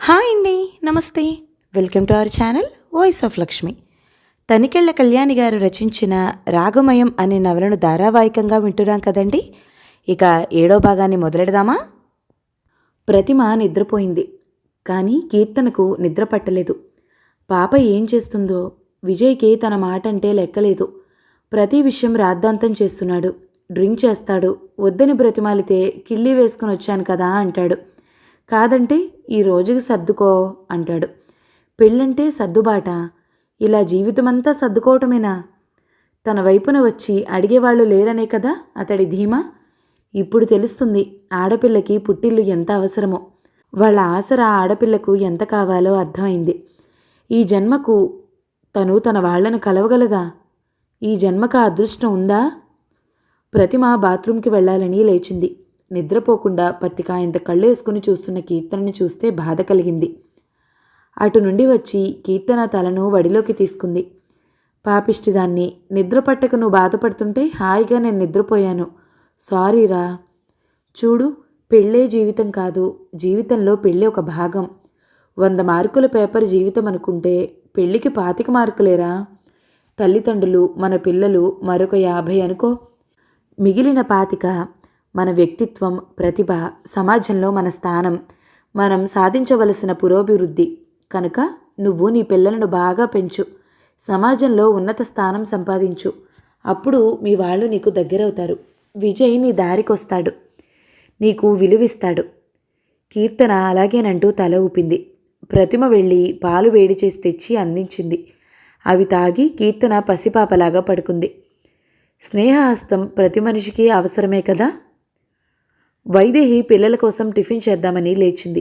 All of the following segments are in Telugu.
హాయ్ అండి. నమస్తే. Welcome to our channel voice of Lakshmi. Tanikella Kalyani గారు రచించిన రాగమయం అనే నవలను ధారావాహికంగా వింటున్నాం కదండి. ఇక 7వ భాగాన్ని మొదలెడదామా? ప్రతిమ నిద్రపోయింది. కానీ కీర్తనకు నిద్ర పట్టలేదు. పాప ఏం చేస్తుందో విజయ్కి తన మాట అంటే లెక్కలేదు. ప్రతి విషయం రాద్ధాంతం చేస్తున్నాడు. డ్రింక్ చేస్తాడు. వద్దని బ్రతిమాలితే కిళ్ళీ వేసుకుని వచ్చాను కదా అంటాడు. కాదంటే ఈ రోజుకి సర్దుకో అంటాడు. పెళ్ళంటే సర్దుబాట. ఇలా జీవితమంతా సర్దుకోవటమేనా? తన వైపున వచ్చి అడిగేవాళ్ళు లేరనే కదా అతడి ధీమా. ఇప్పుడు తెలుస్తుంది ఆడపిల్లకి పుట్టిల్లు ఎంత అవసరమో. వాళ్ళ ఆసరా ఆడపిల్లకు ఎంత కావాలో అర్థమైంది. ఈ జన్మకు తను తన వాళ్లను కలవగలదా? ఈ జన్మకు అదృష్టం ఉందా? ప్రతిమ బాత్రూంకి వెళ్లాలని లేచింది. నిద్రపోకుండా పత్తికాయంత కళ్ళు వేసుకుని చూస్తున్న కీర్తనని చూస్తే బాధ కలిగింది. అటు నుండి వచ్చి కీర్తన తలను వడిలోకి తీసుకుంది. పాపిష్టిదాన్ని, నిద్ర పట్టక నువ్వు బాధపడుతుంటే హాయిగా నేను నిద్రపోయాను. సారీరా. చూడు, పెళ్ళే జీవితం కాదు. జీవితంలో పెళ్ళి ఒక భాగం. 100 మార్కుల పేపర్ జీవితం అనుకుంటే పెళ్ళికి 25 మార్కులేరా? తల్లిదండ్రులు, మన పిల్లలు మరొక 50 అనుకో. మిగిలిన 25 మన వ్యక్తిత్వం, ప్రతిభ, సమాజంలో మన స్థానం, మనం సాధించవలసిన పురోభివృద్ధి. కనుక నువ్వు నీ పిల్లలను బాగా పెంచు. సమాజంలో ఉన్నత స్థానం సంపాదించు. అప్పుడు మీ వాళ్ళు నీకు దగ్గరవుతారు. విజయ్ నీ దారికొస్తాడు. నీకు విలువిస్తాడు. కీర్తన అలాగేనంటూ తల ఊపింది. ప్రతిమ వెళ్ళి పాలు వేడి చేసి తెచ్చి అందించింది. అవి తాగి కీర్తన పసిపాపలాగా పడుకుంది. స్నేహహస్తం ప్రతి మనిషికి అవసరమే కదా. వైదేహి పిల్లల కోసం టిఫిన్ చేద్దామని లేచింది.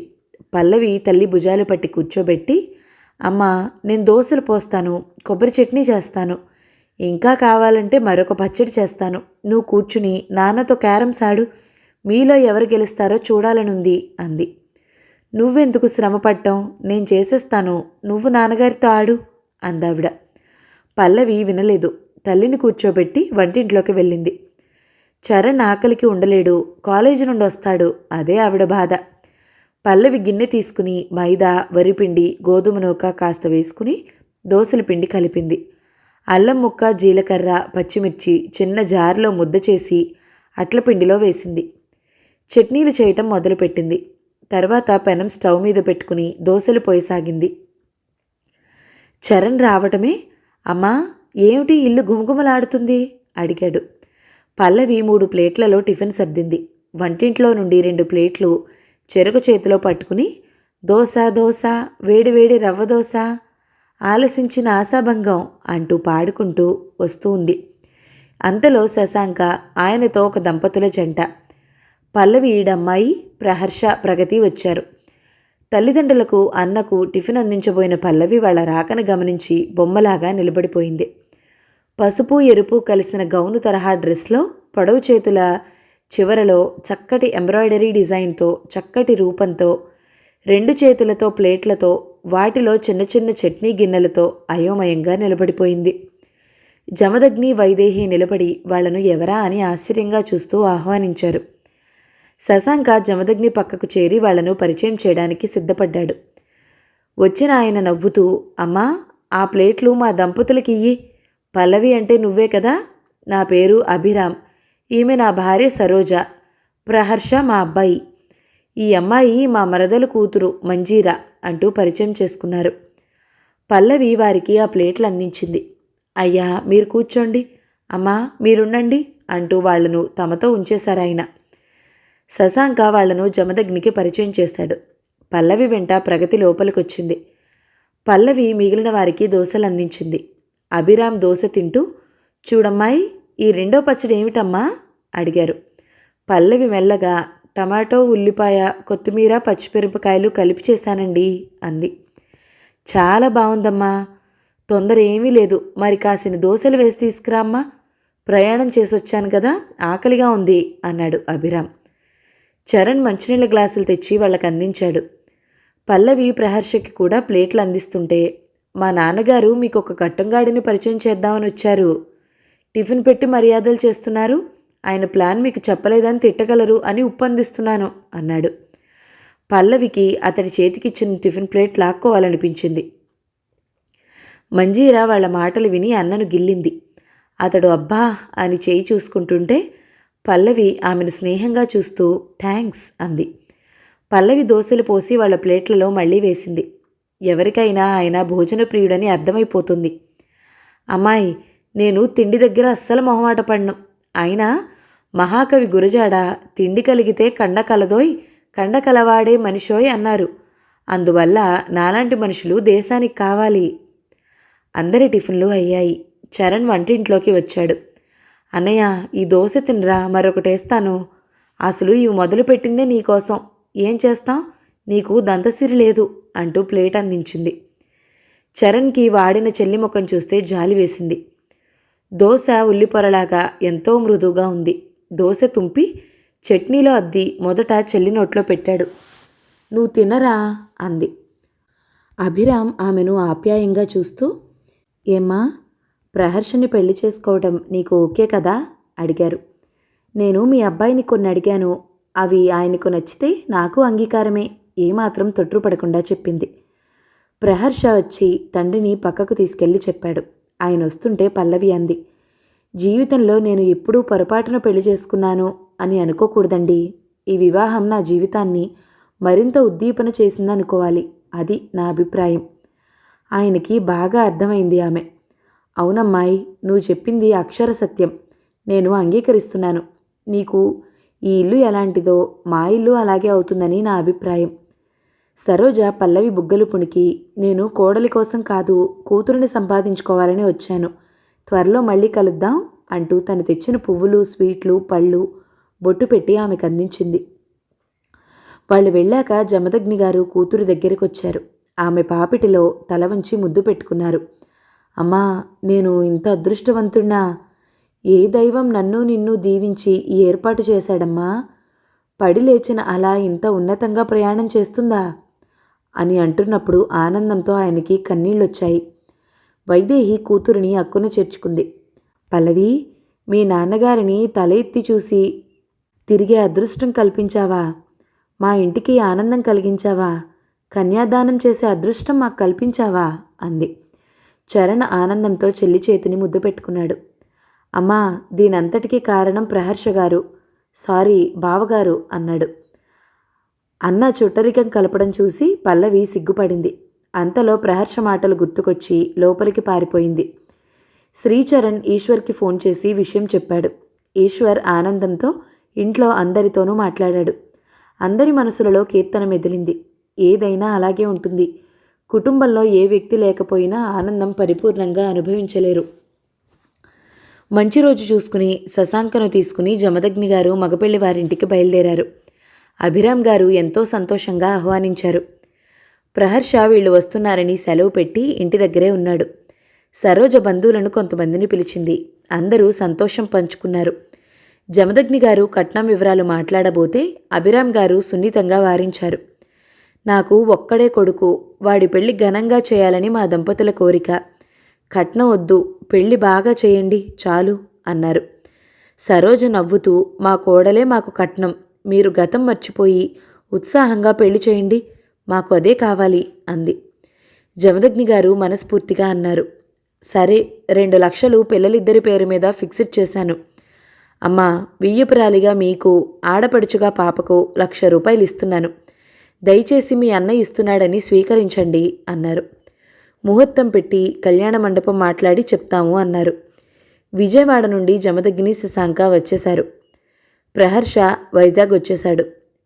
పల్లవి తల్లి భుజాలు పట్టి కూర్చోబెట్టి, అమ్మా నేను దోశలు పోస్తాను, కొబ్బరి చట్నీ చేస్తాను, ఇంకా కావాలంటే మరొక పచ్చడి చేస్తాను. నువ్వు కూర్చుని నాన్నతో క్యారమ్స్ ఆడు. మీలో ఎవరు గెలుస్తారో చూడాలనుంది అంది. నువ్వెందుకు శ్రమ పడ్డావు? నేను చేసేస్తాను, నువ్వు నాన్నగారితో ఆడు అందావిడ. పల్లవి వినలేదు. తల్లిని కూర్చోబెట్టి వంటింట్లోకి వెళ్ళింది. చరణ్ ఆకలికి ఉండలేడు. కాలేజీ నుండి వస్తాడు. అదే ఆవిడ బాధ. పల్లవి గిన్నె తీసుకుని మైదా, వరిపిండి, గోధుమ నూక కాస్త వేసుకుని దోసల పిండి కలిపింది. అల్లం ముక్క, జీలకర్ర, పచ్చిమిర్చి చిన్న జారులో ముద్ద చేసి అట్ల పిండిలో వేసింది. చట్నీలు చేయటం మొదలుపెట్టింది. తర్వాత పెనం స్టవ్ మీద పెట్టుకుని దోసలు పోయసాగింది. చరణ్ రావటమే, అమ్మా ఏమిటి ఇల్లు గుమగుమలాడుతుంది అడిగాడు. పల్లవి 3 ప్లేట్లలో టిఫిన్ సర్దింది. వంటింట్లో నుండి 2 ప్లేట్లు చెరకు చేతిలో పట్టుకుని దోశ దోశ, వేడివేడి రవ్వ దోశ, ఆలసించిన ఆశాభంగం అంటూ పాడుకుంటూ వస్తూ ఉంది. అంతలో శశాంక, ఆయనతో ఒక దంపతుల జంట, పల్లవి ఈడమ్మాయి, ప్రహర్ష, ప్రగతి వచ్చారు. తల్లిదండ్రులకు, అన్నకు టిఫిన్ అందించబోయిన పల్లవి వాళ్ళ రాకను గమనించి బొమ్మలాగా నిలబడిపోయింది. పసుపు, ఎరుపు కలిసిన గౌను తరహా డ్రెస్లో పొడవు చేతుల చివరలో చక్కటి ఎంబ్రాయిడరీ డిజైన్తో, చక్కటి రూపంతో, 2 చేతులతో ప్లేట్లతో, వాటిలో చిన్న చిన్న చట్నీ గిన్నెలతో అయోమయంగా నిలబడిపోయింది. జమదగ్ని, వైదేహి నిలబడి వాళ్లను ఎవరా అని ఆశ్చర్యంగా చూస్తూ ఆహ్వానించారు. శశాంక జమదగ్ని పక్కకు చేరి వాళ్లను పరిచయం చేయడానికి సిద్ధపడ్డాడు. వచ్చిన ఆయన నవ్వుతూ, అమ్మా ఆ ప్లేట్లు మా దంపతులకి ఇయ్యి. పల్లవి అంటే నువ్వే కదా. నా పేరు అభిరామ్. ఈమె నా భార్య సరోజ. ప్రహర్ష మా అబ్బాయి. ఈ అమ్మాయి మా మరదలు కూతురు మంజీరా అంటూ పరిచయం చేసుకున్నారు. పల్లవి వారికి ఆ ప్లేట్లు అందించింది. అయ్యా మీరు కూర్చోండి, అమ్మా మీరుండండి అంటూ వాళ్లను తమతో ఉంచేశారాయన. శశాంక వాళ్లను జమదగ్నికి పరిచయం చేశాడు. పల్లవి వెంట ప్రగతి లోపలికొచ్చింది. పల్లవి మిగిలిన వారికి దోశలు అందించింది. అభిరామ్ దోశ తింటూ, చూడమ్మాయి ఈ 2వ పచ్చడి ఏమిటమ్మా అడిగారు. పల్లవి మెల్లగా, టమాటో, ఉల్లిపాయ, కొత్తిమీర, పచ్చిమిరపకాయలు కలిపి చేశానండి అంది. చాలా బాగుందమ్మా. తొందర ఏమీ లేదు. మరి కాసిన దోశలు వేసి తీసుకురామ్మా. ప్రయాణం చేసొచ్చాను కదా, ఆకలిగా ఉంది అన్నాడు అభిరామ్. చరణ్ మంచినీళ్ళ గ్లాసులు తెచ్చి వాళ్ళకి అందించాడు. పల్లవి ప్రహర్షకి కూడా ప్లేట్లు అందిస్తుంటే, మా నాన్నగారు మీకు ఒక కట్టంగాడిని పరిచయం చేద్దామని వచ్చారు. టిఫిన్ పెట్టి మర్యాదలు చేస్తున్నారు. ఆయన ప్లాన్ మీకు చెప్పలేదని తిట్టగలరు అని ఉప్పందిస్తున్నాను అన్నాడు. పల్లవికి అతడి చేతికిచ్చిన టిఫిన్ ప్లేట్ లాక్కోవాలనిపించింది. మంజీర వాళ్ళ మాటలు విని అన్నను గిల్లింది. అతడు అబ్బా అని చేయి చూసుకుంటుంటే పల్లవి ఆమెను స్నేహంగా చూస్తూ థ్యాంక్స్ అంది. పల్లవి దోశలు పోసి వాళ్ళ ప్లేట్లలో మళ్ళీ వేసింది. ఎవరికైనా ఆయన భోజన ప్రియుడని అర్థమైపోతుంది. అమ్మాయి, నేను తిండి దగ్గర అస్సలు మొహమాట పడను. అయినా మహాకవి గురజాడ తిండి కలిగితే కండ కలదోయ్, కండ కలవాడే మనిషోయ్ అన్నారు. అందువల్ల నాలాంటి మనుషులు దేశానికి కావాలి. అందరి టిఫిన్లు అయ్యాయి. చరణ్ వంటింట్లోకి వచ్చాడు. అన్నయ్య, ఈ దోశ తినరా, మరొకటేస్తాను. అసలు ఇవి మొదలుపెట్టిందే నీకోసం. ఏం చేస్తాం, నీకు దంతసిరి లేదు అంటూ ప్లేట్ అందించింది. చరణ్కి వాడిన చెల్లి ముఖం చూస్తే జాలి వేసింది. దోశ ఉల్లిపొరలాగా ఎంతో మృదువుగా ఉంది. దోశ తుంపి చట్నీలో అద్ది మొదట చెల్లి నోట్లో పెట్టాడు. నువ్వు తినరా అంది. అభిరామ్ ఆమెను ఆప్యాయంగా చూస్తూ, ఏమ్మా, ప్రహర్షని పెళ్లి చేసుకోవటం నీకు ఓకే కదా అడిగారు. నేను మీ అబ్బాయిని కొన్ని అడిగాను. అవి ఆయనకు నచ్చితే నాకు అంగీకారమే, ఏమాత్రం తొట్రుపడకుండా చెప్పింది. ప్రహర్ష వచ్చి తండ్రిని పక్కకు తీసుకెళ్లి చెప్పాడు. ఆయన వస్తుంటే పల్లవి అంది, జీవితంలో నేను ఎప్పుడూ పొరపాటున పెళ్లి చేసుకున్నాను అని అనుకోకూడదండి. ఈ వివాహం నా జీవితాన్ని మరింత ఉద్దీపన చేసిందనుకోవాలి. అది నా అభిప్రాయం. ఆయనకి బాగా అర్థమైంది ఆమె. అవునమ్మాయి, నువ్వు చెప్పింది అక్షర సత్యం. నేను అంగీకరిస్తున్నాను. నీకు ఈ ఇల్లు ఎలాంటిదో మా ఇల్లు అలాగే అవుతుందని నా అభిప్రాయం. సరోజ పల్లవి బుగ్గలు పుణికి, నేను కోడలి కోసం కాదు, కూతురుని సంపాదించుకోవాలని వచ్చాను. త్వరలో మళ్ళీ కలుద్దాం అంటూ తను తెచ్చిన పువ్వులు, స్వీట్లు, పళ్ళు బొట్టు పెట్టి ఆమెకు అందించింది. వాళ్ళు వెళ్ళాక జమదగ్ని గారు కూతురు దగ్గరికొచ్చారు. ఆమె పాపిటిలో తల వంచి ముద్దు పెట్టుకున్నారు. అమ్మా, నేను ఇంత అదృష్టవంతున్నా. ఏ దైవం నన్ను నిన్ను దీవించి ఈ ఏర్పాటు చేశాడమ్మా. పడి లేచిన అలా ఇంత ఉన్నతంగా ప్రయాణం చేస్తుందా అని అంటున్నప్పుడు ఆనందంతో ఆయనకి కన్నీళ్ళొచ్చాయి. వైదేహి కూతురిని అక్కున చేర్చుకుంది. పల్లవి, మీ నాన్నగారిని తల ఎత్తి చూసి తిరిగే అదృష్టం కల్పించావా? మా ఇంటికి ఆనందం కలిగించావా? కన్యాదానం చేసే అదృష్టం మాకు కల్పించావా అంది. చరణ్ ఆనందంతో చెల్లి చేతిని ముద్దు పెట్టుకున్నాడు. అమ్మా, దీనంతటికీ కారణం ప్రహర్ష గారు, సారీ బావగారు అన్నాడు. అన్న చుట్టరికం కలపడం చూసి పల్లవి సిగ్గుపడింది. అంతలో ప్రహర్ష మాటలు గుర్తుకొచ్చి లోపలికి పారిపోయింది. శ్రీచరణ్ ఈశ్వర్కి ఫోన్ చేసి విషయం చెప్పాడు. ఈశ్వర్ ఆనందంతో ఇంట్లో అందరితోనూ మాట్లాడాడు. అందరి మనసులలో కీర్తన మెదిలింది. ఏదైనా అలాగే ఉంటుంది. కుటుంబంలో ఏ వ్యక్తి లేకపోయినా ఆనందం పరిపూర్ణంగా అనుభవించలేరు. మంచి రోజు చూసుకుని శశాంకను తీసుకుని జమదగ్ని గారు మగపెళ్లి వారింటికి బయలుదేరారు. అభిరామ్ గారు ఎంతో సంతోషంగా ఆహ్వానించారు. ప్రహర్ష వీళ్ళు వస్తున్నారని సెలవు పెట్టి ఇంటి దగ్గరే ఉన్నాడు. సరోజ బంధువులను కొంతమందిని పిలిచింది. అందరూ సంతోషం పంచుకున్నారు. జమదగ్ని గారు కట్నం వివరాలు మాట్లాడబోతే అభిరామ్ గారు సున్నితంగా వారించారు. నాకు ఒక్కడే కొడుకు, వాడి పెళ్లి ఘనంగా చేయాలని మా దంపతుల కోరిక. కట్నం వద్దు, పెళ్లి బాగా చేయండి చాలు అన్నారు. సరోజ నవ్వుతూ, మా కోడలే మాకు కట్నం, మీరు గతం మర్చిపోయి ఉత్సాహంగా పెళ్లి చేయండి, మాకు అదే కావాలి అంది. జమదగ్ని గారు మనస్ఫూర్తిగా అన్నారు. సరే, 2 లక్షలు పిల్లలిద్దరి పేరు మీద ఫిక్స్డ్ చేశాను. అమ్మా, వియ్యపురాలిగా మీకు, ఆడపడుచుగా పాపకు 1,00,000 రూపాయలు ఇస్తున్నాను. దయచేసి మీ అన్నయ్య ఇస్తున్నాడని స్వీకరించండి అన్నారు. ముహూర్తం పెట్టి కళ్యాణ మండపం మాట్లాడి చెప్తాము అన్నారు. విజయవాడ నుండి జమదగ్ని శశాంక వచ్చేశారు. ప్రహర్ష వైజాగ్ వచ్చేశాడు.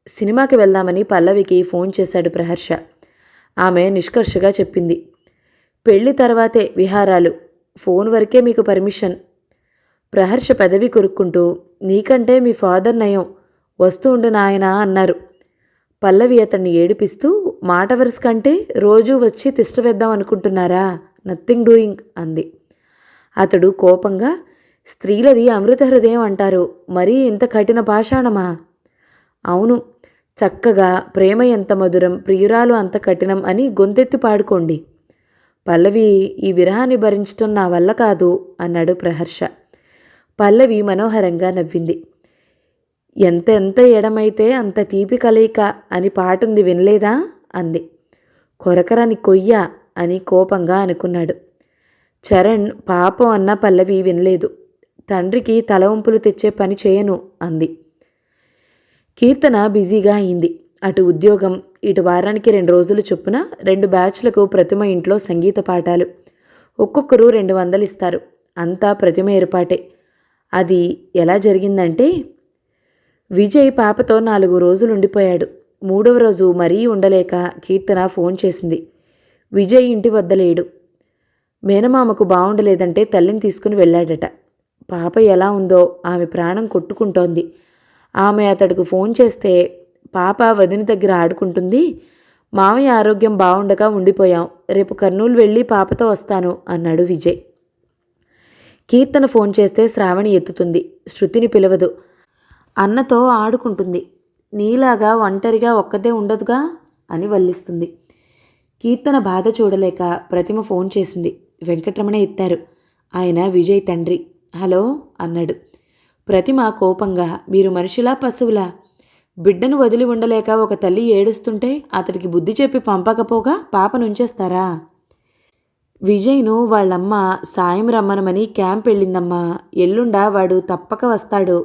సినిమాకి వెళ్దామని పల్లవికి ఫోన్ చేశాడు ప్రహర్ష. ఆమె నిష్కర్షగా చెప్పింది, పెళ్లి తర్వాతే విహారాలు, ఫోన్ వరకే మీకు పర్మిషన్. ప్రహర్ష పెదవి కొరుక్కుంటూ, నీకంటే మీ ఫాదర్ నయం, వస్తూ ఉండు నాయనా అన్నారు. పల్లవి అతన్ని ఏడిపిస్తూ, మాట వరుస కంటే రోజూ వచ్చి తిష్ట వేద్దాం అనుకుంటున్నారా, నథింగ్ డూయింగ్ అంది. అతడు కోపంగా, స్త్రీలది అమృత హృదయం అంటారు, మరీ ఇంత కఠిన పాషాణమా? అవును, చక్కగా ప్రేమ ఎంత మధురం, ప్రియురాలు అంత కఠినం అని గొంతెత్తి పాడుకోండి. పల్లవి, ఈ విరహాన్ని భరించటం నా వల్ల కాదు అన్నాడు ప్రహర్ష. పల్లవి మనోహరంగా నవ్వింది. ఎంతెంత ఎడమైతే అంత తీపి కలయిక అని పాటుంది వినలేదా అంది. కొరకరని కొయ్య అని కోపంగా అనుకున్నాడు. చరణ్ పాపం అన్న పల్లవి వినలేదు. తండ్రికి తల వంపులు తెచ్చే పని చేయను అంది. కీర్తన బిజీగా అయింది. అటు ఉద్యోగం, ఇటు వారానికి 2 రోజులు చొప్పున 2 బ్యాచ్లకు ప్రతిమ ఇంట్లో సంగీత పాఠాలు. ఒక్కొక్కరు 200 ఇస్తారు. అంతా ప్రతిమ ఏర్పాటే. అది ఎలా జరిగిందంటే, విజయ్ పాపతో 4 రోజులు ఉండిపోయాడు. 3వ రోజు మరీ ఉండలేక కీర్తన ఫోన్ చేసింది. విజయ్ ఇంటి వద్ద లేడు. మేనమామకు బాగుండలేదంటే తల్లిని తీసుకుని వెళ్ళాడట. పాప ఎలా ఉందో ఆమె ప్రాణం కొట్టుకుంటోంది. ఆమె అతడికి ఫోన్ చేస్తే, పాప వదిన దగ్గర ఆడుకుంటుంది, మామయ్య ఆరోగ్యం బాగుండగా ఉండిపోయాం, రేపు కర్నూలు వెళ్ళి పాపతో వస్తాను అన్నాడు విజయ్. కీర్తన ఫోన్ చేస్తే శ్రావణి ఎత్తుతుంది. శృతిని పిలవదు. అన్నతో ఆడుకుంటుంది. నీలాగా ఒంటరిగా ఒక్కదే ఉండదుగా అని వల్లిస్తుంది. కీర్తన బాధ చూడలేక ప్రతిమ ఫోన్ చేసింది. వెంకటరమణ ఎత్తారు. ఆయన విజయ్ తండ్రి. హలో అన్నాడు. ప్రతిమ కోపంగా, మీరు మనుషులా పశువులా? బిడ్డను వదిలి ఉండలేక ఒక తల్లి ఏడుస్తుంటే అతడికి బుద్ధి చెప్పి పంపకపోగా పాపనుంచేస్తారా? విజయ్ను వాళ్ళమ్మ సాయం రమ్మనమని క్యాంప్ వెళ్ళిందమ్మా. ఎల్లుండా వాడు తప్పక వస్తాడు.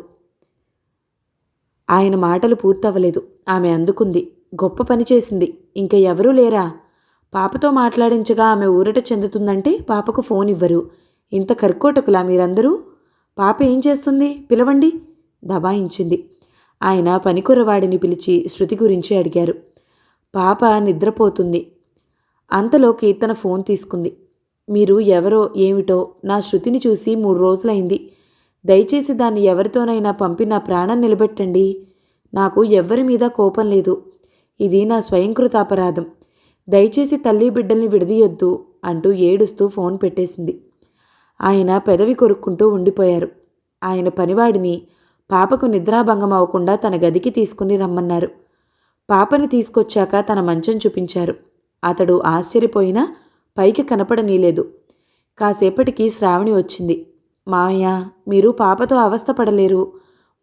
ఆయన మాటలు పూర్తవ్వలేదు. ఆమె అందుకుంది. గొప్ప పని చేసింది. ఇంక ఎవరూ లేరా? పాపతో మాట్లాడించగా ఆమె ఊరట చెందుతుందంటే పాపకు ఫోన్ ఇవ్వరు. ఇంత కర్కోటకులా మీరందరూ? పాప ఏం చేస్తుంది? పిలవండి దబాయించింది. ఆయన పనికురవాడిని పిలిచి శృతి గురించి అడిగారు. పాప నిద్రపోతుంది. అంతలో కీర్తన ఫోన్ తీసుకుంది. మీరు ఎవరో ఏమిటో నా శృతిని చూసి 3 రోజులైంది. దయచేసి దాన్ని ఎవరితోనైనా పంపి నా ప్రాణం నిలబెట్టండి. నాకు ఎవ్వరి మీద కోపం లేదు. ఇది నా స్వయంకృతాపరాధం. దయచేసి తల్లి బిడ్డల్ని విడదీయొద్దు అంటూ ఏడుస్తూ ఫోన్ పెట్టేసింది. ఆయన పెదవి కొరుక్కుంటూ ఉండిపోయారు. ఆయన పనివాడిని పాపకు నిద్రాభంగం అవ్వకుండా తన గదికి తీసుకుని రమ్మన్నారు. పాపని తీసుకొచ్చాక తన మంచం చూపించారు. అతడు ఆశ్చర్యపోయినా పైకి కనపడనీలేదు. కాసేపటికి శ్రావణి వచ్చింది. మామయ్య, మీరు పాపతో అవస్థపడలేరు.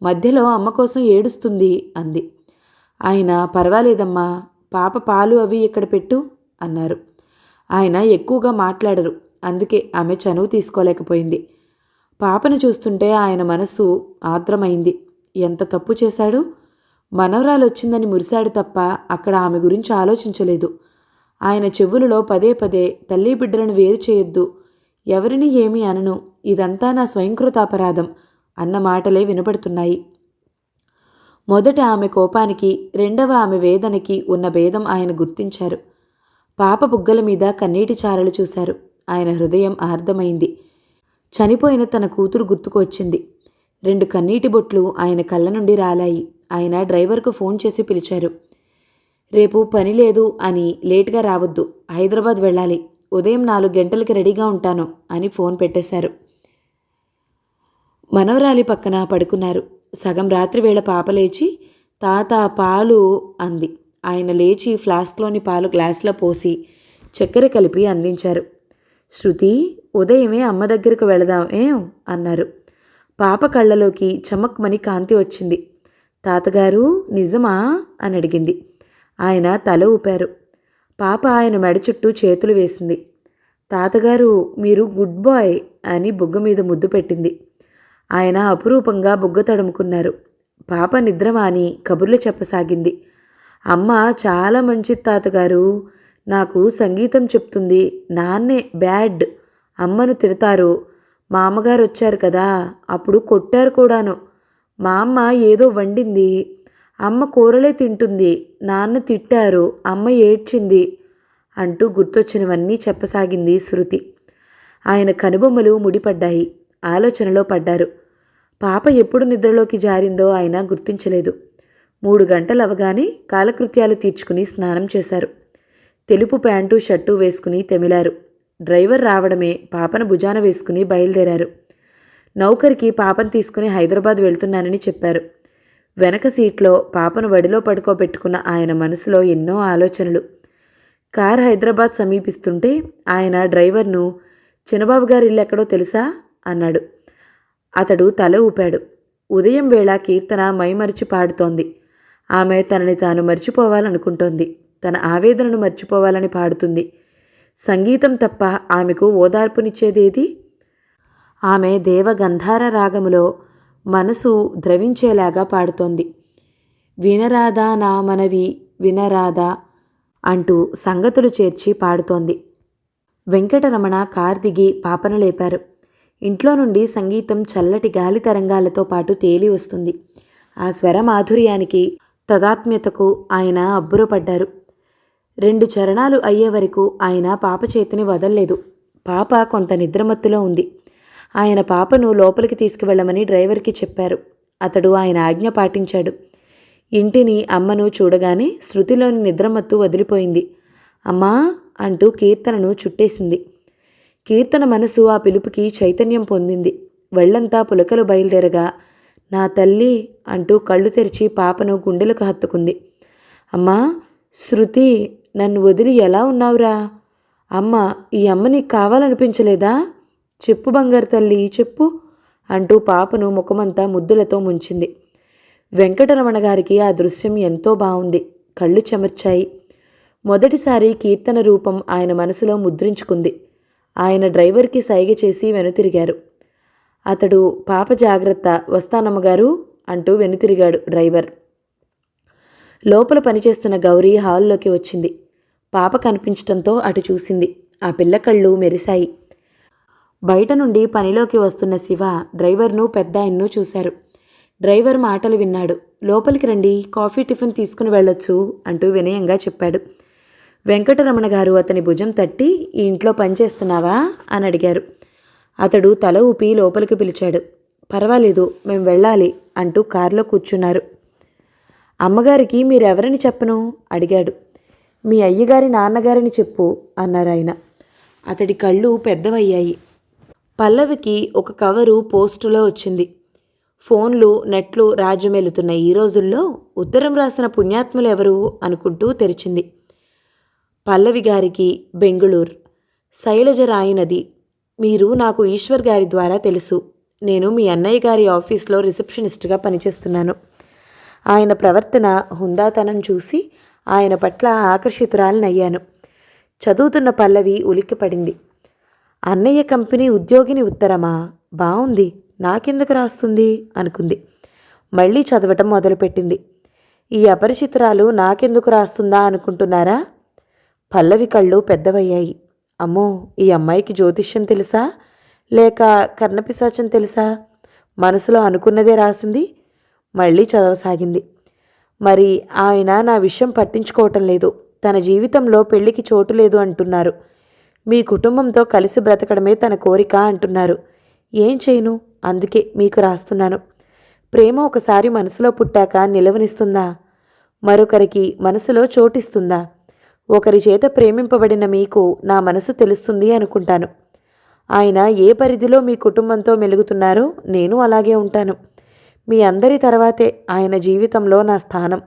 మధ్యలో అమ్మ కోసం ఏడుస్తుంది అంది. ఆయన పర్వాలేదమ్మా, పాప పాలు అవి ఇక్కడ పెట్టు అన్నారు. ఆయన ఎక్కువగా మాట్లాడరు. అందుకే ఆమె చనువు తీసుకోలేకపోయింది. పాపను చూస్తుంటే ఆయన మనసు ఆర్ద్రమైంది. ఎంత తప్పు చేశాడు? మనవరాలు వచ్చిందని మురిశాడు తప్ప అక్కడ ఆమె గురించి ఆలోచించలేదు. ఆయన చెవులలో పదే పదే తల్లి బిడ్డలను వేరు చేయొద్దు, ఎవరిని ఏమీ అనను, ఇదంతా నా స్వయంకృతాపరాధం అన్న మాటలే వినపడుతున్నాయి. మొదట ఆమె కోపానికి, రెండవ ఆమె వేదనకి ఉన్న భేదం ఆయన గుర్తించారు. పాప బుగ్గల మీద కన్నీటి చారలు చూశారు. ఆయన హృదయం ఆర్ద్రమైంది. చనిపోయిన తన కూతురు గుర్తుకు వచ్చింది. 2 కన్నీటి బొట్లు ఆయన కళ్ళ నుండి రాలాయి. ఆయన డ్రైవర్కు ఫోన్ చేసి పిలిచారు. రేపు పని లేదు అని లేటుగా రావద్దు, హైదరాబాద్ వెళ్ళాలి, ఉదయం 4 గంటలకి రెడీగా ఉంటాను అని ఫోన్ పెట్టేశారు. మనవరాలి పక్కన పడుకున్నారు. సగం రాత్రి వేళ పాప లేచి, తాత పాలు అంది. ఆయన లేచి ఫ్లాస్క్లోని పాలు గ్లాసులో పోసి చక్కెర కలిపి అందించారు. శృతి, ఉదయమే అమ్మ దగ్గరకు వెళదాం ఏం అన్నారు. పాప కళ్ళలోకి చమక్మని కాంతి వచ్చింది. తాతగారు నిజమా అని అడిగింది. ఆయన తల ఊపారు. పాప ఆయన మెడ చుట్టూ చేతులు వేసింది. తాతగారు మీరు గుడ్ బాయ్ అని బుగ్గ మీద ముద్దు పెట్టింది. ఆయన అపురూపంగా బుగ్గ తడుముకున్నారు. పాప నిద్రమాని కబుర్లు చెప్పసాగింది. అమ్మ చాలా మంచిది తాతగారు, నాకు సంగీతం చెప్తుంది, నాన్నే బ్యాడ్, అమ్మను తిడతారు, మా అమ్మగారు వచ్చారు కదా అప్పుడు కొట్టారు కూడాను, మా అమ్మ ఏదో వండింది, అమ్మ కూరలే తింటుంది, నాన్న తిట్టారు, అమ్మ ఏడ్చింది అంటూ గుర్తొచ్చినవన్నీ చెప్పసాగింది శృతి. ఆయన కనుబొమ్మలు ముడిపడ్డాయి. ఆలోచనలో పడ్డారు. పాప ఎప్పుడు నిద్రలోకి జారిందో ఆయన గుర్తించలేదు. 3 గంటలు అవగానే కాలకృత్యాలు తీర్చుకుని స్నానం చేశారు. తెలుపు ప్యాంటు షర్టు వేసుకుని తెమిలారు. డ్రైవర్ రావడమే పాపను భుజాన వేసుకుని బయలుదేరారు. నౌకరికి పాపను తీసుకుని హైదరాబాద్ వెళ్తున్నానని చెప్పారు. వెనక సీట్లో పాపను వడిలో పడుకోబెట్టుకున్న ఆయన మనసులో ఎన్నో ఆలోచనలు. కారు హైదరాబాద్ సమీపిస్తుంటే ఆయన డ్రైవర్ను, చిన్నబాబు గారి ఇల్లు ఎక్కడో తెలుసా అన్నాడు. అతడు తల ఊపాడు. ఉదయం వేళ కీర్తన మైమరిచి పాడుతోంది. ఆమె తనని తాను మర్చిపోవాలనుకుంటోంది. తన ఆవేదనను మర్చిపోవాలని పాడుతుంది. సంగీతం తప్ప ఆమెకు ఓదార్పునిచ్చేదేది? ఆమె దేవగంధార రాగములో మనసు ద్రవించేలాగా పాడుతోంది. వినరాదా నా మనవి వినరాదా అంటూ సంగతులు చేర్చి పాడుతోంది. వెంకటరమణ కార్ దిగి పాపను లేపారు. ఇంట్లో నుండి సంగీతం చల్లటి గాలి తరంగాలతో పాటు తేలి వస్తుంది. ఆ స్వర మాధుర్యానికి, తదాత్మ్యతకు ఆయన అబ్బురపడ్డారు. 2 చరణాలు అయ్యే వరకు ఆయన పాప చేతిని వదల్లేదు. పాప కొంత నిద్రమత్తులో ఉంది. ఆయన పాపను లోపలికి తీసుకువెళ్ళమని డ్రైవర్కి చెప్పారు. అతడు ఆయన ఆజ్ఞ పాటించాడు. ఇంటిని, అమ్మను చూడగానే శృతిలోని నిద్రమత్తు వదిలిపోయింది. అమ్మా అంటూ కీర్తనను చుట్టేసింది. కీర్తన మనసు ఆ పిలుపుకి చైతన్యం పొందింది. వెళ్లంతా పులకలు బయలుదేరగా నా తల్లి అంటూ కళ్ళు తెరిచి పాపను గుండెలకు హత్తుకుంది. అమ్మా శృతి, నన్ను వదిలి ఎలా ఉన్నావురా? అమ్మ, ఈ అమ్మ నీకు కావాలనిపించలేదా? చెప్పు బంగారు తల్లి, చెప్పు అంటూ పాపను ముఖమంతా ముద్దులతో ముంచింది. వెంకటరమణ గారికి ఆ దృశ్యం ఎంతో బాగుంది. కళ్ళు చెమర్చాయి. మొదటిసారి కీర్తన రూపం ఆయన మనసులో ముద్రించుకుంది. ఆయన డ్రైవర్కి సైగ చేసి వెనుతిరిగారు. అతడు పాప జాగ్రత్త, వస్తానమ్మగారు అంటూ వెనుతిరిగాడు డ్రైవర్. లోపల పనిచేస్తున్న గౌరీ హాల్లోకి వచ్చింది. పాప కనిపించటంతో అటు చూసింది. ఆ పిల్ల కళ్ళు మెరిశాయి. బయట నుండి పనిలోకి వస్తున్న శివ డ్రైవర్ను పెద్దాయన్ను చూశారు. డ్రైవర్ మాటలు విన్నాడు. లోపలికి రండి, కాఫీ టిఫిన్ తీసుకుని వెళ్ళొచ్చు అంటూ వినయంగా చెప్పాడు. వెంకటరమణ గారు అతని భుజం తట్టి, ఈ ఇంట్లో పనిచేస్తున్నావా అని అడిగారు. అతడు తల ఊపి లోపలికి పిలిచాడు. పర్వాలేదు, మేము వెళ్ళాలి అంటూ కారులో కూర్చున్నారు. అమ్మగారికి మీరెవరని చెప్పను అడిగాడు. మీ అయ్యగారి నాన్నగారిని చెప్పు అన్నారాయన. అతడి కళ్ళు పెద్దవయ్యాయి. పల్లవికి ఒక కవరు పోస్టులో వచ్చింది. ఫోన్లు, నెట్లు రాజ్యమేలుతున్న ఈ రోజుల్లో ఉత్తరం రాసిన పుణ్యాత్ములు ఎవరు అనుకుంటూ తెరిచింది. పల్లవి గారికి, బెంగుళూరు. శైలజ రాయినది. మీరు నాకు ఈశ్వర్ గారి ద్వారా తెలుసు. నేను మీ అన్నయ్య గారి ఆఫీస్లో రిసెప్షనిస్ట్గా పనిచేస్తున్నాను. ఆయన ప్రవర్తన, హుందాతనం చూసి ఆయన పట్ల ఆకర్షితురాలనయ్యాను. చదువుతున్న పల్లవి ఉలిక్కిపడింది. అన్నయ్య కంపెనీ ఉద్యోగిని ఉత్తరమా? బాగుంది, నాకెందుకు రాస్తుంది అనుకుంది. మళ్ళీ చదవటం మొదలుపెట్టింది. ఈ అపరిచితురాలు నాకెందుకు రాస్తుందా అనుకుంటున్నారా? పల్లవి కళ్ళు పెద్దవయ్యాయి. అమ్మో, ఈ అమ్మాయికి జ్యోతిష్యం తెలుసా లేక కర్ణపిశాచం తెలుసా? మనసులో అనుకున్నదే రాసింది. మళ్ళీ చదవసాగింది. మరి ఆయన నా విషయం పట్టించుకోవటం లేదు. తన జీవితంలో పెళ్లికి చోటు లేదు అంటున్నారు. మీ కుటుంబంతో కలిసి బ్రతకడమే తన కోరిక అంటున్నారు. ఏం చేయను, అందుకే మీకు రాస్తున్నాను. ప్రేమ ఒకసారి మనసులో పుట్టాక నిలవనిస్తుందా? మరొకరికి మనసులో చోటిస్తుందా? ఒకరి చేత ప్రేమింపబడిన మీకు నా మనసు తెలుస్తుంది అనుకుంటాను. ఆయన ఏ పరిధిలో మీ కుటుంబంతో మెలుగుతున్నారో నేను అలాగే ఉంటాను. మీ అందరి తర్వాతే ఆయన జీవితంలో నా స్థానం.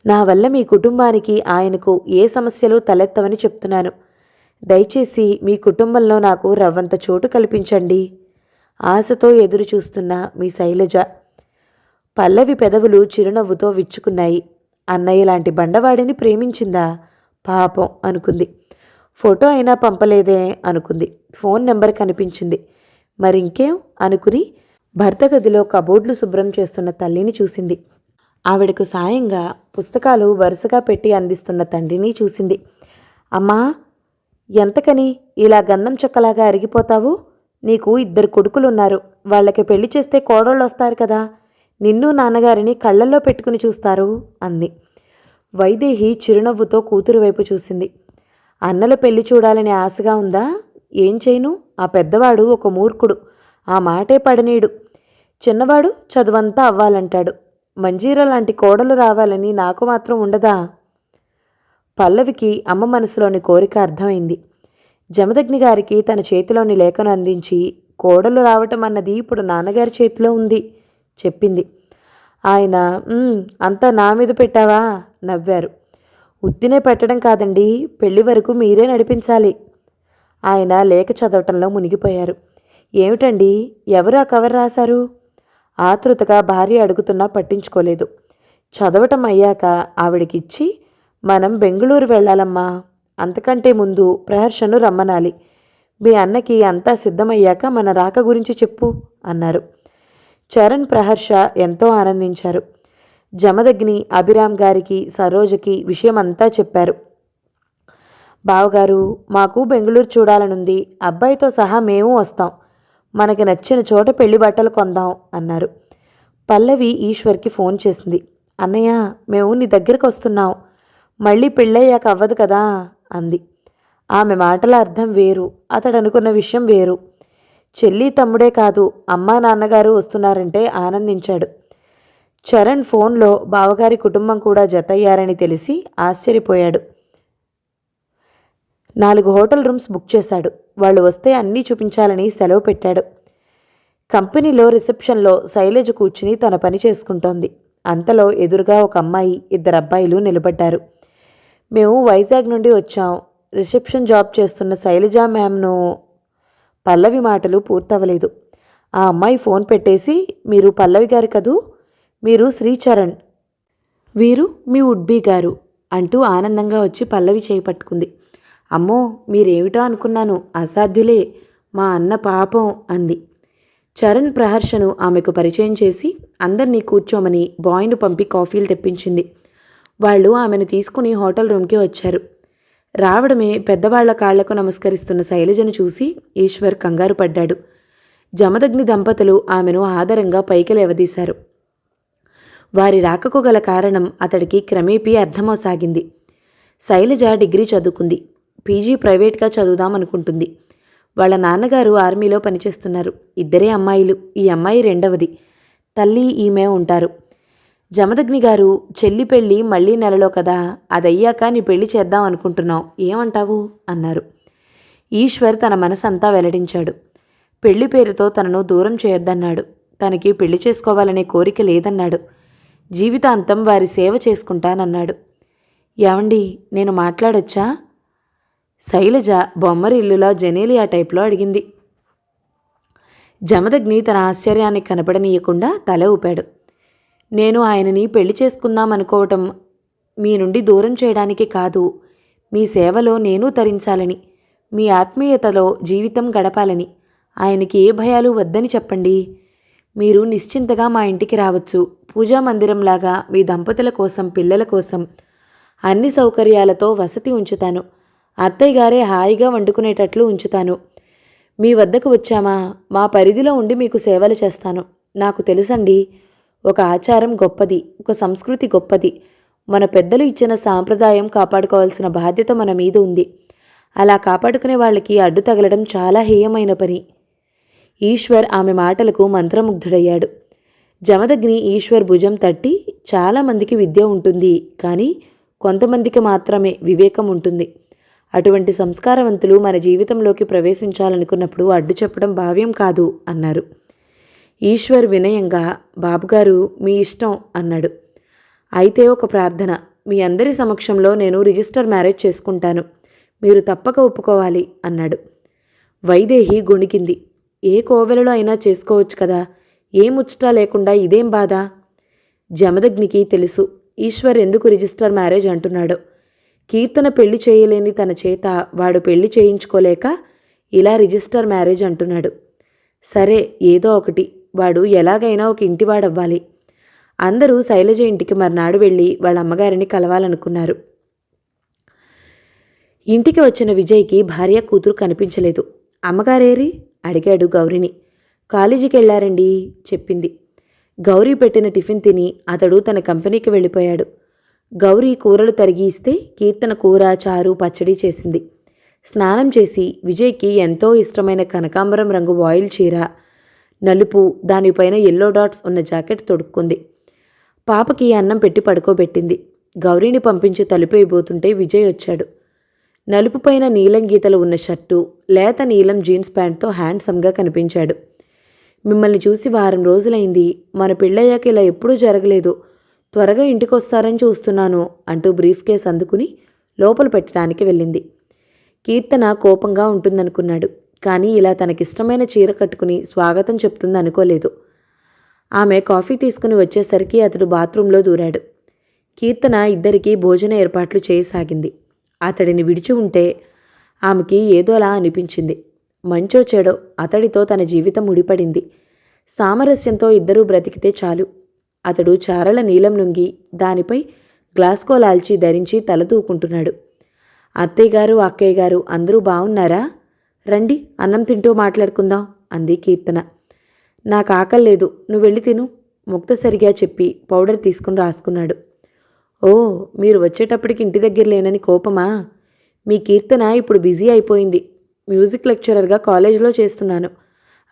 నా వల్ల మీ కుటుంబానికి, ఆయనకు ఏ సమస్యలు తలెత్తవని చెప్తున్నాను. దయచేసి మీ కుటుంబంలో నాకు రవ్వంత చోటు కల్పించండి. ఆశతో ఎదురు చూస్తున్న మీ శైలజ. పల్లవి పెదవులు చిరునవ్వుతో విచ్చుకున్నాయి. అన్నయ్య లాంటి బండవాడిని ప్రేమించిందా? పాపం అనుకుంది. ఫోటో అయినా పంపలేదే అనుకుంది. ఫోన్ నెంబర్ కనిపించింది. మరింకేం అనుకుని భర్త గదిలో కబోర్డ్లు శుభ్రం చేస్తున్న తల్లిని చూసింది. ఆవిడకు సాయంగా పుస్తకాలు వరుసగా పెట్టి అందిస్తున్న తండ్రిని చూసింది. అమ్మా, ఎంతకని ఇలా గన్నం చెక్కలాగా అరిగిపోతావు? నీకు 2 కొడుకులున్నారు. వాళ్ళకి పెళ్లి చేస్తే కోడళ్ళు వస్తారు కదా. నిన్ను నాన్నగారిని కళ్ళల్లో పెట్టుకుని చూస్తారు అంది. వైదేహి చిరునవ్వుతో కూతురు వైపు చూసింది. అన్నల పెళ్లి చూడాలని ఆశగా ఉందా? ఏం చేయను, ఆ పెద్దవాడు ఒక మూర్ఖుడు. ఆ మాటే పడనీడు. చిన్నవాడు చదువంతా అవ్వాలంటాడు. మంజీర లాంటి కోడలు రావాలని నాకు మాత్రం ఉండదా? పల్లవికి అమ్మ మనసులోని కోరిక అర్థమైంది. జమదగ్ని గారికి తన చేతిలోని లేఖను అందించి, కోడలు రావటం అన్నది ఇప్పుడు నాన్నగారి చేతిలో ఉంది చెప్పింది. ఆయన అంతా నా మీద పెట్టావా నవ్వారు. ఉత్తినే పెట్టడం కాదండి, పెళ్లి వరకు మీరే నడిపించాలి. ఆయన లేఖ చదవటంలో మునిగిపోయారు. ఏమిటండి, ఎవరు ఆ కవర్ రాశారు? ఆతృతగా భార్య అడుగుతున్నా పట్టించుకోలేదు. చదవటం అయ్యాక ఆవిడకిచ్చి, మనం బెంగుళూరు వెళ్ళాలమ్మా, అంతకంటే ముందు ప్రహర్షను రమ్మనాలి. మీ అన్నకి అంతా సిద్ధమయ్యాక మన రాక గురించి చెప్పు అన్నారు. చరణ్, ప్రహర్ష ఎంతో ఆనందించారు. జమదగ్ని అభిరామ్ గారికి, సరోజకి విషయమంతా చెప్పారు. బావగారు, మాకు బెంగుళూరు చూడాలనుంది. అబ్బాయితో సహా మేము వస్తాం. మనకి నచ్చిన చోట పెళ్లి బట్టలు కొందాం అన్నారు. పల్లవి ఈశ్వర్కి ఫోన్ చేసింది. అన్నయ్య, మేము నీ దగ్గరకు వస్తున్నాం. మళ్ళీ పెళ్ళయ్యాక అవ్వదు కదా అంది. ఆమె మాటల అర్థం వేరు, అతడు అనుకున్న విషయం వేరు. చెల్లి తమ్ముడే కాదు, అమ్మా నాన్నగారు వస్తున్నారంటే ఆనందించాడు. చరణ్ ఫోన్లో బావగారి కుటుంబం కూడా జతయ్యారని తెలిసి ఆశ్చర్యపోయాడు. 4 హోటల్ రూమ్స్ బుక్ చేశాడు. వాళ్ళు వస్తే అన్నీ చూపించాలని సెలవు పెట్టాడు. కంపెనీలో రిసెప్షన్లో శైలజ కూర్చుని తన పని చేసుకుంటోంది. అంతలో ఎదురుగా ఒక అమ్మాయి, 2 అబ్బాయిలు నిలబడ్డారు. మేము వైజాగ్ నుండి వచ్చాం. రిసెప్షన్ జాబ్ చేస్తున్న శైలజ మ్యామ్ను. పల్లవి మాటలు పూర్తవలేదు. ఆ అమ్మాయి ఫోన్ పెట్టేసి, మీరు పల్లవి గారు కదూ, మీరు శ్రీచరణ్, వీరు మీ వుడ్బీ గారు అంటూ ఆనందంగా వచ్చి పల్లవి చేయి పట్టుకుంది. అమ్మో, మీరేమిటో అనుకున్నాను, అసాధ్యులే, మా అన్న పాపం అంది. చరణ్ ప్రహర్షను ఆమెకు పరిచయం చేసి అందరినీ కూర్చోమని బాయ్ను పంపి కాఫీలు తెప్పించింది. వాళ్ళు ఆమెను తీసుకుని హోటల్ రూమ్కి వచ్చారు. రావడమే పెద్దవాళ్ల కాళ్లకు నమస్కరిస్తున్న శైలజను చూసి ఈశ్వర్ కంగారు పడ్డాడు. జమదగ్ని దంపతులు ఆమెను ఆదరంగా పైకి లేవదీశారు. వారి రాకకు గల కారణం అతడికి క్రమేపీ అర్థమవసాగింది. శైలజ డిగ్రీ చదువుకుంది. పీజీ ప్రైవేట్గా చదువుదామనుకుంటుంది. వాళ్ళ నాన్నగారు ఆర్మీలో పనిచేస్తున్నారు. 2 అమ్మాయిలు. ఈ అమ్మాయి 2వది. తల్లి ఈమె ఉంటారు. జమదగ్ని గారు, చెల్లి పెళ్ళి మళ్ళీ నెలలో కదా, అదయ్యాక నీ పెళ్లి చేద్దాం అనుకుంటున్నాం, ఏమంటావు అన్నారు. ఈశ్వర్ తన మనసంతా వెల్లడించాడు. పెళ్లి పేరుతో తనను దూరం చేయొద్దన్నాడు. తనకి పెళ్లి చేసుకోవాలనే కోరిక లేదన్నాడు. జీవితాంతం వారి సేవ చేసుకుంటానన్నాడు. ఏమండి, నేను మాట్లాడొచ్చా? శైలజ బొమ్మరి ఇల్లులో జెనేలియా టైప్లో అడిగింది. జమదగ్ని తన ఆశ్చర్యాన్ని కనపడనీయకుండా తల ఊపాడు. నేను ఆయనని పెళ్లి చేసుకుందామనుకోవటం మీ నుండి దూరం చేయడానికి కాదు, మీ సేవలో నేను తరించాలని, మీ ఆత్మీయతలో జీవితం గడపాలని. ఆయనకి ఏ భయాలు వద్దని చెప్పండి. మీరు నిశ్చింతగా మా ఇంటికి రావచ్చు. పూజా మందిరంలాగా మీ దంపతుల కోసం, పిల్లల కోసం అన్ని సౌకర్యాలతో వసతి ఉంచుతాను. అత్తయ్య గారే హాయిగా వండుకునేటట్లు ఉంచుతాను. మీ వద్దకు వచ్చామా, మా పరిధిలో ఉండి మీకు సేవలు చేస్తాను. నాకు తెలుసండి, ఒక ఆచారం గొప్పది, ఒక సంస్కృతి గొప్పది. మన పెద్దలు ఇచ్చిన సాంప్రదాయం కాపాడుకోవాల్సిన బాధ్యత మన మీద ఉంది. అలా కాపాడుకునే వాళ్ళకి అడ్డు తగలడం చాలా హేయమైన పని. ఈశ్వర్ ఆమె మాటలకు మంత్రముగ్ధుడయ్యాడు. జమదగ్ని ఈశ్వర్ భుజం తట్టి, చాలామందికి విద్య ఉంటుంది, కానీ కొంతమందికి మాత్రమే వివేకం ఉంటుంది. అటువంటి సంస్కారవంతులు మన జీవితంలోకి ప్రవేశించాలనుకున్నప్పుడు అడ్డు చెప్పడం భావ్యం కాదు అన్నారు. ఈశ్వర్ వినయంగా, బాబుగారు మీ ఇష్టం అన్నాడు. అయితే ఒక ప్రార్థన, మీ అందరి సమక్షంలో నేను రిజిస్టర్ మ్యారేజ్ చేసుకుంటాను. మీరు తప్పక ఒప్పుకోవాలి అన్నాడు. వైదేహి గొణికింది. ఏ కోవెలలో అయినా చేసుకోవచ్చు కదా, ఏ ముచ్చట లేకుండా ఇదేం బాధ? జమదగ్నికి తెలుసు ఈశ్వర్ ఎందుకు రిజిస్టర్ మ్యారేజ్ అంటున్నాడో. కీర్తన పెళ్లి చేయలేని తన చేత వాడు పెళ్లి చేయించుకోలేక ఇలా రిజిస్టర్ మ్యారేజ్ అంటున్నాడు. సరే, ఏదో ఒకటి, వాడు ఎలాగైనా ఒక ఇంటివాడవ్వాలి. అందరూ శైలజ ఇంటికి మర్నాడు వెళ్ళి వాళ్ళ అమ్మగారిని కలవాలనుకున్నారు. ఇంటికి వచ్చిన విజయ్కి భార్య కూతురు కనిపించలేదు. అమ్మగారేరి అడిగాడు గౌరిని. కాలేజీకి వెళ్ళారండి చెప్పింది. గౌరీ పెట్టిన టిఫిన్ తిని అతడు తన కంపెనీకి వెళ్ళిపోయాడు. గౌరీ కూరలు తరిగి ఇస్తే కీర్తన కూర, చారు, పచ్చడి చేసింది. స్నానం చేసి విజయ్కి ఎంతో ఇష్టమైన కనకాంబరం రంగు వాయిల్ చీర, నలుపు, దానిపైన ఎల్లో డాట్స్ ఉన్న జాకెట్ తొడుక్కుంది. పాపకి అన్నం పెట్టి పడుకోబెట్టింది. గౌరీని పంపించి తలుపేయబోతుంటే విజయ్ వచ్చాడు. నలుపు పైన నీలం గీతలు ఉన్న షర్టు, లేత నీలం జీన్స్ ప్యాంట్తో హ్యాండ్సమ్గా కనిపించాడు. మిమ్మల్ని చూసి వారం రోజులైంది. మన పెళ్ళయ్యాక ఇలా ఎప్పుడూ జరగలేదు. త్వరగా ఇంటికొస్తారని చూస్తున్నాను అంటూ బ్రీఫ్ కేస్ అందుకుని లోపల పెట్టడానికి వెళ్ళింది. కీర్తన కోపంగా ఉంటుందనుకున్నాడు. కానీ ఇలా తనకిష్టమైన చీర కట్టుకుని స్వాగతం చెప్తుంది అనుకోలేదు. ఆమె కాఫీ తీసుకుని వచ్చేసరికి అతడు బాత్రూంలో దూరాడు. కీర్తన ఇద్దరికీ భోజన ఏర్పాట్లు చేయసాగింది. అతడిని విడిచి ఉంటే ఆమెకి ఏదోలా అనిపించింది. మంచో చెడో అతడితో తన జీవితం ముడిపడింది. సామరస్యంతో ఇద్దరూ బ్రతికితే చాలు. అతడు చారల నీలం నుంగి దానిపై గ్లాస్కో లాల్చి ధరించి తల దూకుంటున్నాడు. అత్తయ్యగారు, అక్కయ్యగారు అందరూ బాగున్నారా? రండి, అన్నం తింటూ మాట్లాడుకుందాం అంది కీర్తన. నాకు ఆకల్లేదు, నువ్వు వెళ్ళి తిను ముక్తసరిగా చెప్పి పౌడర్ తీసుకుని రాసుకున్నాడు. ఓ, మీరు వచ్చేటప్పటికి ఇంటి దగ్గర లేనని కోపమా? మీ కీర్తన ఇప్పుడు బిజీ అయిపోయింది. మ్యూజిక్ లెక్చరర్గా కాలేజీలో చేస్తున్నాను.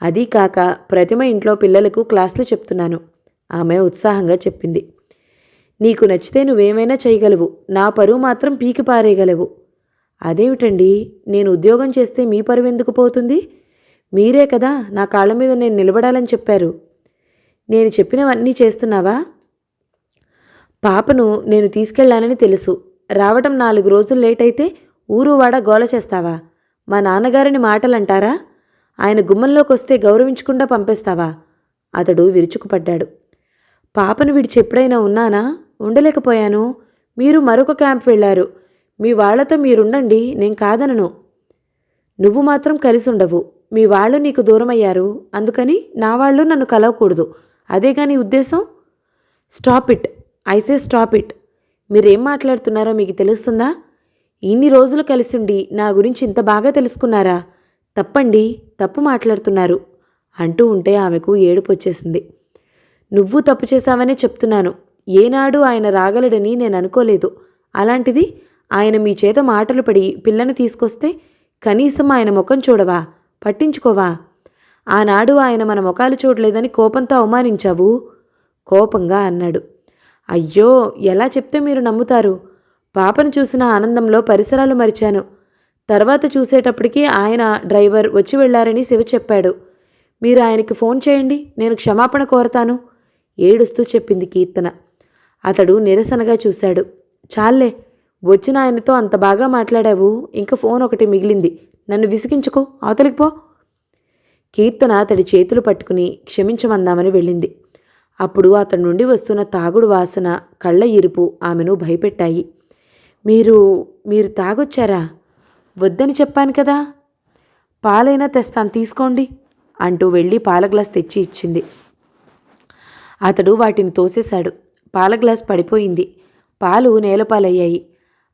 అదీ కాక ప్రతిమ ఇంట్లో పిల్లలకు క్లాసులు చెప్తున్నాను ఆమె ఉత్సాహంగా చెప్పింది. నీకు నచ్చితే నువ్వేమైనా చేయగలవు, నా పరువు మాత్రం పీకి పారేయగలవు. అదేమిటండి, నేను ఉద్యోగం చేస్తే మీ పరువు ఎందుకు పోతుంది? మీరే కదా నా కాళ్ళ మీద నేను నిలబడాలని చెప్పారు. నేను చెప్పినవన్నీ చేస్తున్నావా? పాపను నేను తీసుకెళ్లానని తెలుసు. రావటం 4 రోజులు లేట్ అయితే ఊరువాడ గోల చేస్తావా? మా నాన్నగారిని మాటలంటారా? ఆయన గుమ్మంలోకి వస్తే గౌరవించకుండా పంపేస్తావా? అతడు విరుచుకుపడ్డాడు. పాపను విడిచి ఎప్పుడైనా ఉన్నానా? ఉండలేకపోయాను. మీరు మరొక క్యాంప్ వెళ్లారు. మీ వాళ్లతో మీరుండండి, నేను కాదనను. నువ్వు మాత్రం కలిసి ఉండవు. మీ వాళ్ళు నీకు దూరమయ్యారు, అందుకని నా వాళ్ళు నన్ను కలవకూడదు. అదేగా నీ ఉద్దేశం? Stop it, I say stop it. మీరేం మాట్లాడుతున్నారో మీకు తెలుస్తుందా? ఇన్ని రోజులు కలిసుండి నా గురించి ఇంత బాగా తెలుసుకున్నారా? తప్పండి, తప్పు మాట్లాడుతున్నారు అంటూ ఉంటే ఆమెకు ఏడుపు వచ్చేసింది. నువ్వు తప్పు చేశావనే చెప్తున్నాను. ఏనాడు ఆయన రాగలడని నేను అనుకోలేదు. అలాంటిది ఆయన మీ చేత మాటలు పడి పిల్లను తీసుకొస్తే కనీసం ఆయన ముఖం చూడవా? పట్టించుకోవా? ఆనాడు ఆయన మన ముఖాలు చూడలేదని కోపంతో అవమానించావు కోపంగా అన్నాడు. అయ్యో, ఎలా చెప్తే మీరు నమ్ముతారు? పాపను చూసిన ఆనందంలో పరిసరాలు మరిచాను. తర్వాత చూసేటప్పటికి ఆయన డ్రైవర్ వచ్చి వెళ్లారని శివ చెప్పాడు. మీరు ఆయనకి ఫోన్ చేయండి, నేను క్షమాపణ కోరతాను ఏడుస్తూ చెప్పింది కీర్తన. అతడు నిరసనగా చూశాడు. చాలే, వచ్చిన ఆయనతో అంత బాగా మాట్లాడావు, ఇంకా ఫోన్ ఒకటి మిగిలింది. నన్ను విసిగించుకో, అవతలికి పో. కీర్తన అతడి చేతులు పట్టుకుని క్షమించమందామని వెళ్ళింది. అప్పుడు అతడి నుండి వస్తున్న తాగుడు వాసన, కళ్ళ ఇరుపు ఆమెను భయపెట్టాయి. మీరు తాగొచ్చారా? వద్దని చెప్పాను కదా. పాలైనా తెస్తాను, తీసుకోండి అంటూ వెళ్ళి పాల గ్లాస్ తెచ్చి ఇచ్చింది. అతడు వాటిని తోసేశాడు. పాల గ్లాస్ పడిపోయింది. పాలు నేలపాలయ్యాయి.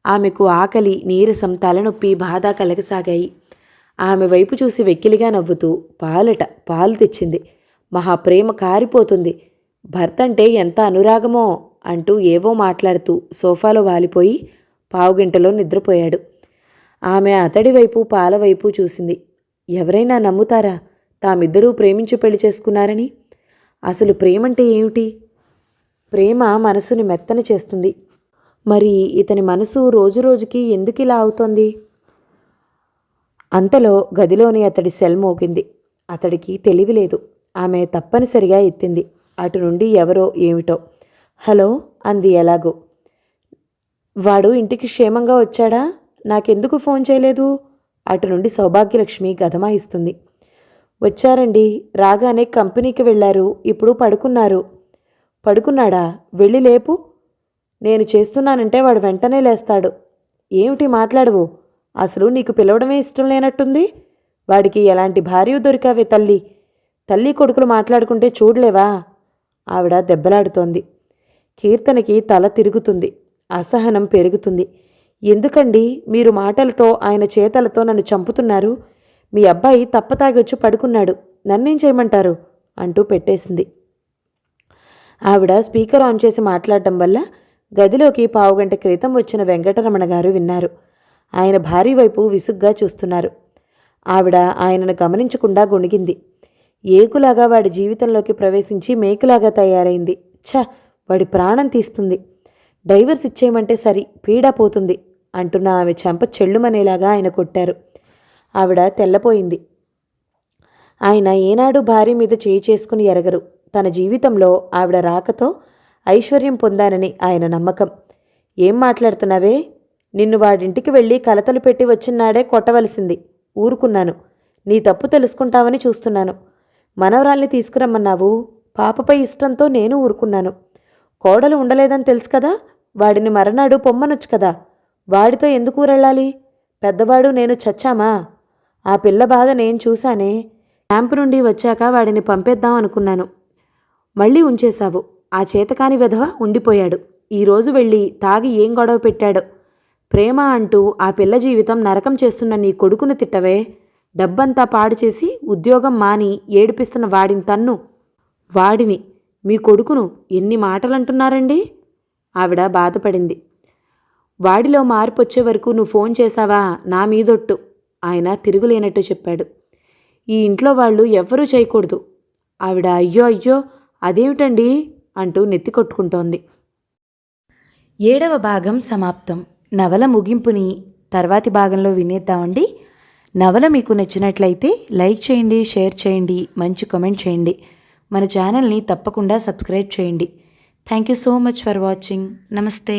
ఆమెకు ఆకలి, నీరసం, తలనొప్పి, బాధ కలగసాగాయి. ఆమె వైపు చూసి వెక్కిలిగా నవ్వుతూ పాలు తెచ్చింది. మహాప్రేమ కారిపోతుంది. భర్త అంటే ఎంత అనురాగమో అంటూ ఏవో మాట్లాడుతూ సోఫాలో వాలిపోయి పావుగంటలో నిద్రపోయాడు. ఆమె అతడి వైపు పాల వైపు చూసింది. ఎవరైనా నమ్ముతారా తామిద్దరూ ప్రేమించి పెళ్లి చేసుకున్నారని? అసలు ప్రేమంటే ఏమిటి? ప్రేమ మనసుని మెత్తన చేస్తుంది. మరి ఇతని మనసు రోజురోజుకి ఎందుకిలా అవుతోంది? అంతలో గదిలోని అతడి సెల్ మోగింది. అతడికి తెలివి లేదు. ఆమె తప్పనిసరిగా ఎత్తింది. అటు నుండి ఎవరో ఏమిటో. హలో అంది ఎలాగో. వాడు ఇంటికి క్షేమంగా వచ్చాడా? నాకెందుకు ఫోన్ చేయలేదు? అటు నుండి సౌభాగ్యలక్ష్మి గదమాయిస్తుంది. వచ్చారండి, రాగానే కంపెనీకి వెళ్ళారు, ఇప్పుడు పడుకున్నారు. పడుకున్నాడా? వెళ్ళి లేపు. నేను చేస్తున్నానంటే వాడు వెంటనే లేస్తాడు. ఏమిటి మాట్లాడవు? అసలు నీకు పిలవడమే ఇష్టం లేనట్టుంది. వాడికి ఎలాంటి భార్య దొరికావే తల్లి. తల్లి కొడుకులు మాట్లాడుకుంటే చూడలేవా? ఆవిడ దెబ్బలాడుతోంది. కీర్తనకి తల తిరుగుతుంది. అసహనం పెరుగుతుంది. ఎందుకండి మీరు మాటలతో ఆయన చేతలతో నన్ను చంపుతున్నారు? మీ అబ్బాయి తప్పతాగొచ్చి పడుకున్నాడు, నన్నేం చేయమంటారు అంటూ పెట్టేసింది. ఆవిడ స్పీకర్ ఆన్ చేసి మాట్లాడటం వల్ల గదిలోకి పావుగంట క్రితం వచ్చిన వెంకటరమణ గారు విన్నారు. ఆయన భార్య వైపు విసుగ్గా చూస్తున్నారు. ఆవిడ ఆయనను గమనించకుండా గొణిగింది. ఏకులాగా వాడి జీవితంలోకి ప్రవేశించి మేకులాగా తయారైంది. వాడి ప్రాణం తీస్తుంది. డైవర్స్ ఇచ్చేయమంటే సరి, పీడా పోతుంది అంటున్న ఆమె చెంప చెల్లుమనేలాగా ఆయన కొట్టారు. ఆవిడ తెల్లపోయింది. ఆయన ఏనాడు భార్య మీద చేయి చేసుకుని ఎరగరు. తన జీవితంలో ఆవిడ రాకతో ఐశ్వర్యం పొందానని ఆయన నమ్మకం. ఏం మాట్లాడుతున్నావే? నిన్ను వాడింటికి వెళ్ళి కలతలు పెట్టి వచ్చినాడే కొట్టవలసింది. ఊరుకున్నాను. నీ తప్పు తెలుసుకుంటావని చూస్తున్నాను. మనవరాల్ని తీసుకురమ్మన్నావు, పాపపై ఇష్టంతో నేను ఊరుకున్నాను. కోడలు ఉండలేదని తెలుసు కదా, వాడిని మరనాడు పొమ్మనొచ్చు కదా, వాడితో ఎందుకు ఊరెళ్ళాలి? పెద్దవాడు నేను చచ్చామా? ఆ పిల్ల బాధ నేను చూశానే. క్యాంపు నుండి వచ్చాక వాడిని పంపేద్దాం అనుకున్నాను. మళ్ళీ ఉంచేశావు. ఆ చేతకాని వెధవ ఉండిపోయాడు. ఈరోజు వెళ్ళి తాగి ఏం గొడవ పెట్టాడో. ప్రేమ అంటూ ఆ పిల్ల జీవితం నరకం చేస్తున్న నీ కొడుకును తిట్టవే. డబ్బంతా పాడు చేసి ఉద్యోగం మాని ఏడిపిస్తున్న వాడిని తన్ను. వాడిని, మీ కొడుకును ఎన్ని మాటలంటున్నారండి? ఆవిడ బాధపడింది. వాడిలో మార్పొచ్చే వరకు నువ్వు ఫోన్ చేశావా నా మీదొట్టు. ఆయన తిరుగులేనట్టు చెప్పాడు. ఈ ఇంట్లో వాళ్ళు ఎవ్వరూ చేయకూడదు. ఆవిడ అయ్యో అయ్యో అదేమిటండి అంటూ నెత్తి కొట్టుకుంటోంది. 7వ భాగం సమాప్తం. నవల ముగింపుని తర్వాతి భాగంలో వినేద్దామండి. నవల మీకు నచ్చినట్లయితే లైక్ చేయండి, షేర్ చేయండి, మంచి కామెంట్ చేయండి. మన ఛానల్ని తప్పకుండా సబ్స్క్రైబ్ చేయండి. Thank you so much for watching. నమస్తే.